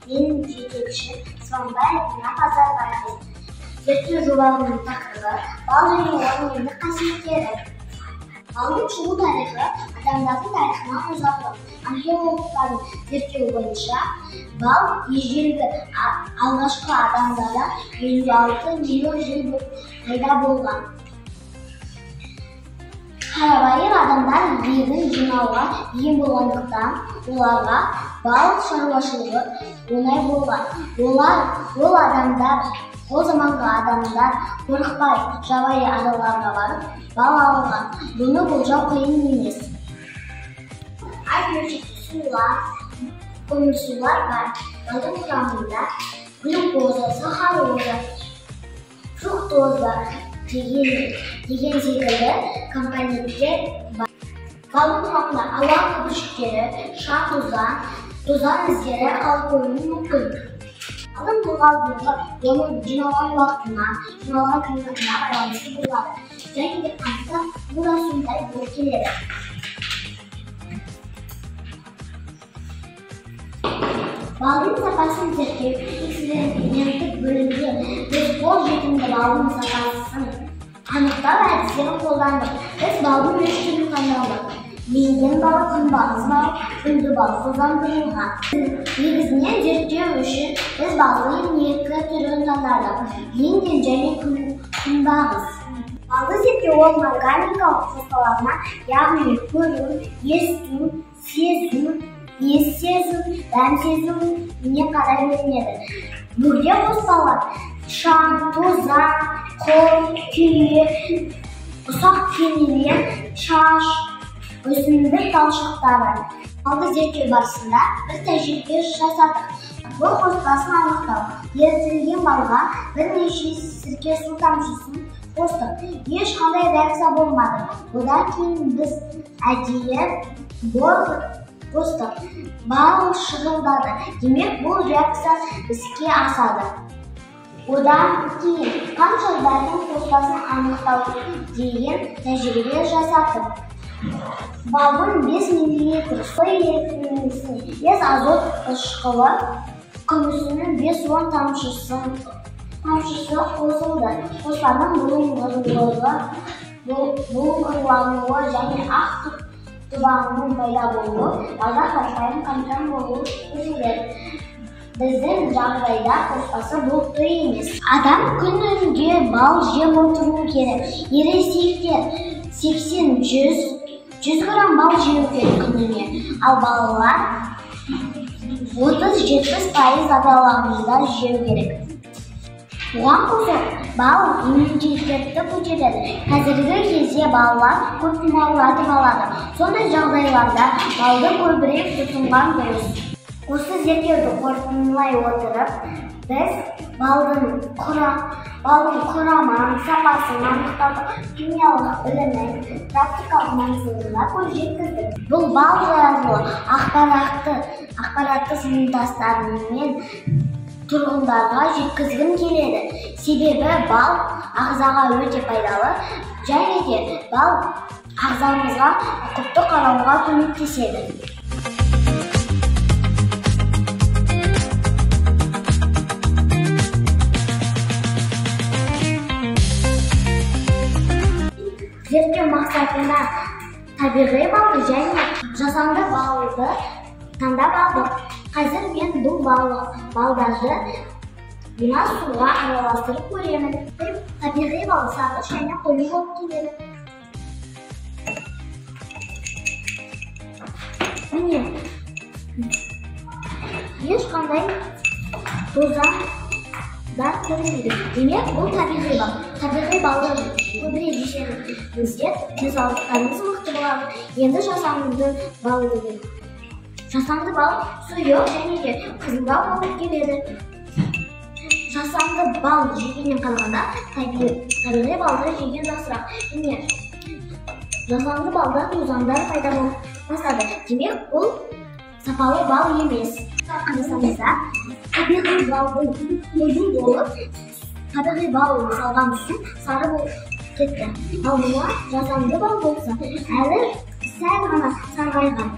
Benim жетекші Сванбаев Назарбаев. Зерттеу жобаларының тақырыбы бал және оның емдік қасиеттері. Балдың шығу тарихы адамдардың тарихынан ұзақ. Археологтардың зерттеуі бойынша бал ежелгі алғашқы адамдарға 56 миллион жыл пайда болған. Қарабайыр адамдар егін жинауға ие болғандықтан оларға бал шаруашылығы оңай болған. Ол заманғы адамдар қорықпай жабайы араларға барып бал алған. Бұны болжау қиын емес. Ай мөлшерде сулар, көмірсулар бар. Балдың құрамында глюкоза, сахароза, фруктоза деген секілді компоненттер бар. Балдың құрамында ауа көпіршіктері, шаң тозаң іздері қалып қоюы мүмкін. Балдың ылғалдылығы оның жиналған уақытына, жиналған климатына байланысты болады. Және де қанты бура судай болып келеді. Балдың сапасын зерттеу эксперименттік бөлімде біз қол жетімді балдың сапасын анықтау әдістерін қолдандық. Біз балдың 3 түрін таңдадық. Меңген бал, күнбағыс бал, гүлді бал қолданылған. Негізінен зерттеу үшін біз балдың 2 түрін таңдадық. Меңген және күнбағыс. Балды зерттеу оның органикалық қоспаларына, яғни көру, есту, сезу, иіс сезу, дәм сезуіне қарай бөлінеді. Бөгде қоспалар шаң, тозаң, қол, күйе, ұсақ денелер, шаш, өсімдік талшықтары. Балды зерттеу барысында біз тәжірибе жасадық. Бұл қоспасын анықтау. Ерітілген балға бірнеше сірке су тамшысын қостық. Ешқандай реакция болмады. Одан кейін біз әдейі бор қостық. Бал шығылдады. Демек, бұл реакция іске асады. Одан кейін қанша дәрінің қоспасын анықтау деген тәжірибе жасадық. Балдың 5 мл су ерітіндісіне 5 азот қышқылы күмісінің 5-10 тамшысы қосылды. Қоспаның бұлыңғырлануы және ақ тұбағының пайда болуы, балда қарапайым қантаң болуы көзделеді. Біздің жағдайда қоспасы бұлтты емес. Адам күнінде бал жеп отыруы керек. Ересектер 80-100 грамм бал жеу керек күніне. Ал балалар 30-70% аралығында жеу керек. Оған қоса бал иммунитетті көтереді. Қазіргі кезде балалар көп тұмаулатып алады. Сондай жағдайларда балды көбірек тұтынған дұрыс. Осы зерттеуді қорытындылай отырып, біз балдың құрамын, сапасын анықтаудың химиялық білімнің практикалық маңыздылығына көз жеткіздік. Бұл бал жайлы ақпаратты сыныптастарымен тұрғындарға жеткізгім келеді. Себебі бал ағзаға өте пайдалы, және де бал ағзамызға ұқыпты қарауға көмектеседі. Зерттеу мақсатында табиғи балды және жасанды балды таңдап алдық. Қазір мен бұл балдарды мына суға араластырып көремін. Табиғи бал сарғыш және қою болып келеді. Міне, ешқандай тозаңдар көрінбейді. Демек, бұл табиғи бал. Табиғи балды көбірек жесеңіздер, денсаулықтарыңыз мықты болады. Енді жасанды бал сұйық және де қызылдау болып келеді. Жасанды бал жегеннен қарағанда табиғи балды жеген жақсырақ. Міне, жасанды балда тозаңдар пайда болып бастады. Демек, бұл сапалы бал емес. Қарасаңыздар, табиғи балдың қою болып, табиғи бал салған су сары болып кетті. Ал мына жасанды бал болса, әлі сәл ғана сарғайған.